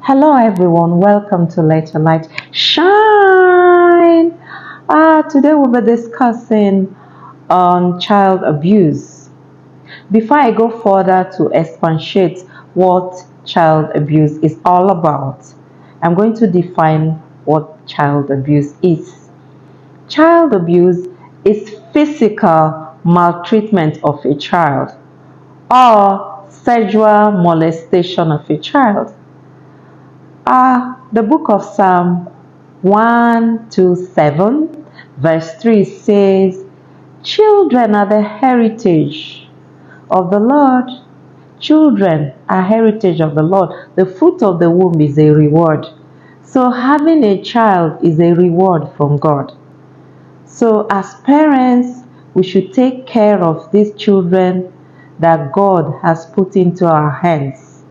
Hello everyone, welcome to Let Your Light Shine. Today we'll be discussing on child abuse. Before I go further to expatiate what child abuse is all about, I'm going to define what child abuse is. Child abuse is physical maltreatment of a child or sexual molestation of a child. The book of Psalm 127 verse 3 says, children are the heritage of the Lord. Children are heritage of the Lord. The fruit of the womb is a reward. So having a child is a reward from God. So as parents, we should take care of these children that God has put into our hands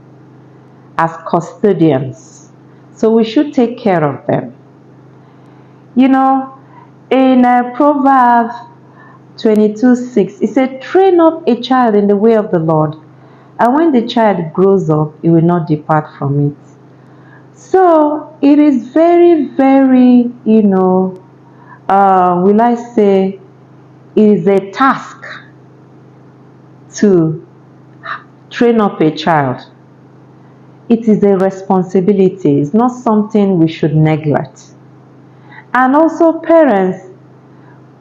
as custodians. So we should take care of them. You know, in Proverbs 22:6, it said, train up a child in the way of the Lord, and when the child grows up, he will not depart from it. So it is very, very, will I say, it is a task to train up a child. It is a responsibility. It's not something we should neglect. And also parents,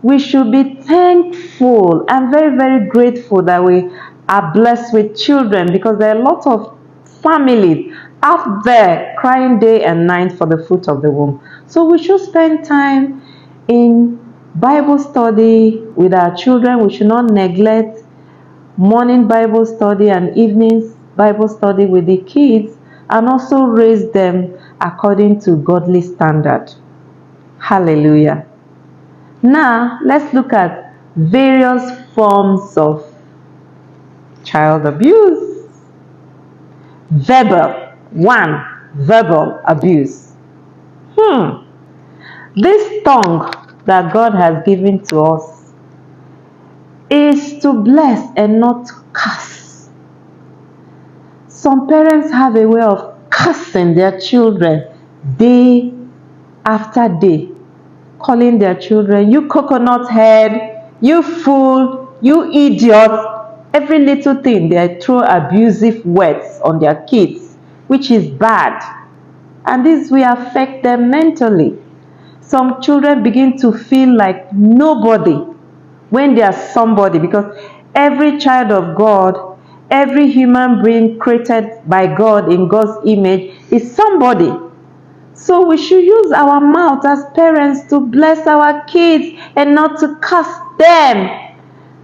we should be thankful and very, very grateful that we are blessed with children, because there are a lot of families out there crying day and night for the fruit of the womb. So we should spend time in Bible study with our children. We should not neglect morning Bible study and evenings Bible study with the kids, and also raise them according to godly standard. Hallelujah. Now, let's look at various forms of child abuse. Verbal. 1. Verbal abuse. This tongue that God has given to us is to bless and not curse. Some parents have a way of cursing their children day after day, calling their children, you coconut head, you fool, you idiot. Every little thing, they throw abusive words on their kids, which is bad. And this will affect them mentally. Some children begin to feel like nobody when they are somebody, because every child of God, every human being created by God in God's image is somebody. So we should use our mouth as parents to bless our kids and not to curse them.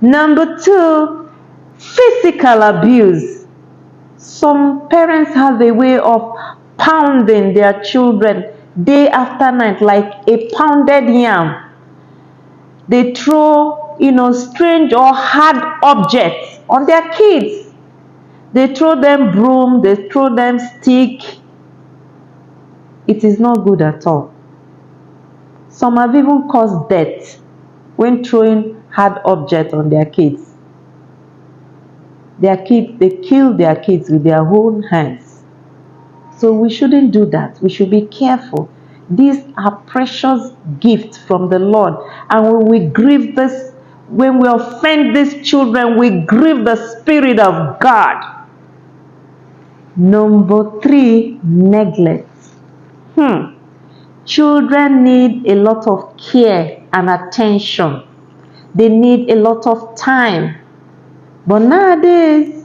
Number 2, physical abuse. Some parents have a way of pounding their children day after night like a pounded yam. They throw, strange or hard objects on their kids. They throw them broom, they throw them stick. It is not good at all. Some have even caused death when throwing hard objects on their kids. They kill their kids with their own hands. So we shouldn't do that. We should be careful. These are precious gifts from the Lord. And when we offend these children, we grieve the Spirit of God. Number 3, neglect. Children need a lot of care and attention. They need a lot of time. But nowadays,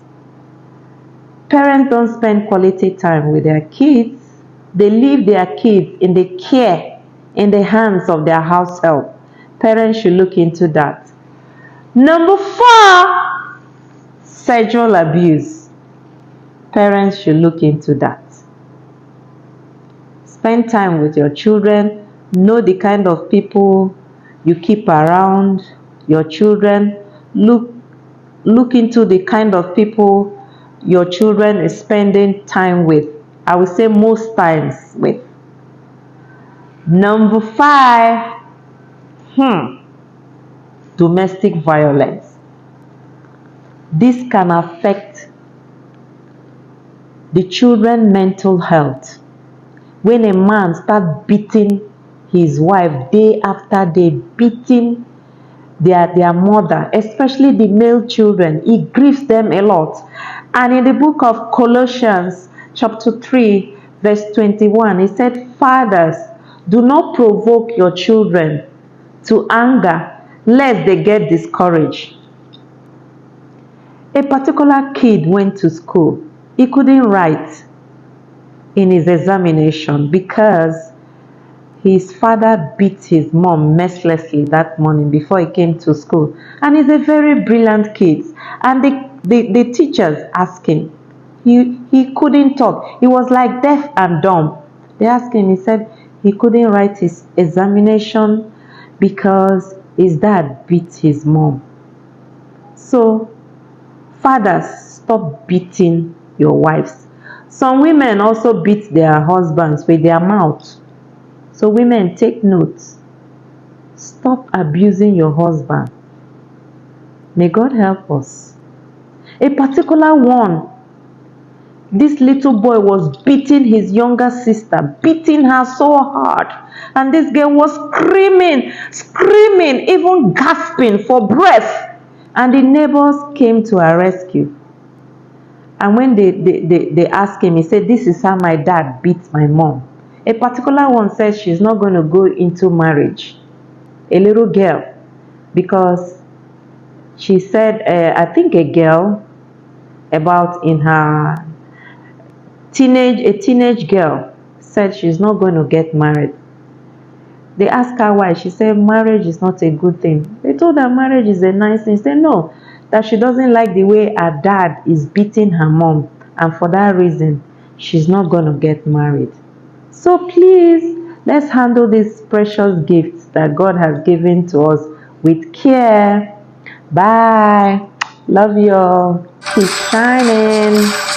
parents don't spend quality time with their kids. They leave their kids in the care, in the hands of their house help. Parents should look into that. Number 4, sexual abuse. Parents should look into that. Spend time with your children. Know the kind of people you keep around your children. Look into the kind of people your children is spending time with. I would say most times with. Number 5, domestic violence. This can affect the children's mental health. when a man start beating his wife day after day, beating their mother, especially the male children, it grieves them a lot. And in the book of Colossians chapter 3 verse 21, it said, fathers, do not provoke your children to anger, lest they get discouraged. A particular kid went to school. He couldn't write in his examination because his father beat his mom mercilessly that morning before he came to school. And he's a very brilliant kid. And the teachers asked him. He couldn't talk. He was like deaf and dumb. They asked him, he said he couldn't write his examination because his dad beat his mom. So, fathers, stop beating your wives. Some women also beat their husbands with their mouth. So women, take notes. Stop abusing your husband. May God help us. A particular one, this little boy was beating his younger sister, beating her so hard. And this girl was screaming, even gasping for breath. And the neighbors came to her rescue. And when they asked him, he said, this is how my dad beat my mom. A particular one says she's not going to go into marriage. A little girl. Because she said, I think a girl about in her a teenage girl said she's not going to get married. They asked her why. She said marriage is not a good thing. They told her marriage is a nice thing. She said no, that she doesn't like the way her dad is beating her mom. And for that reason, she's not going to get married. So please, let's handle these precious gifts that God has given to us with care. Bye. Love you all. Keep shining.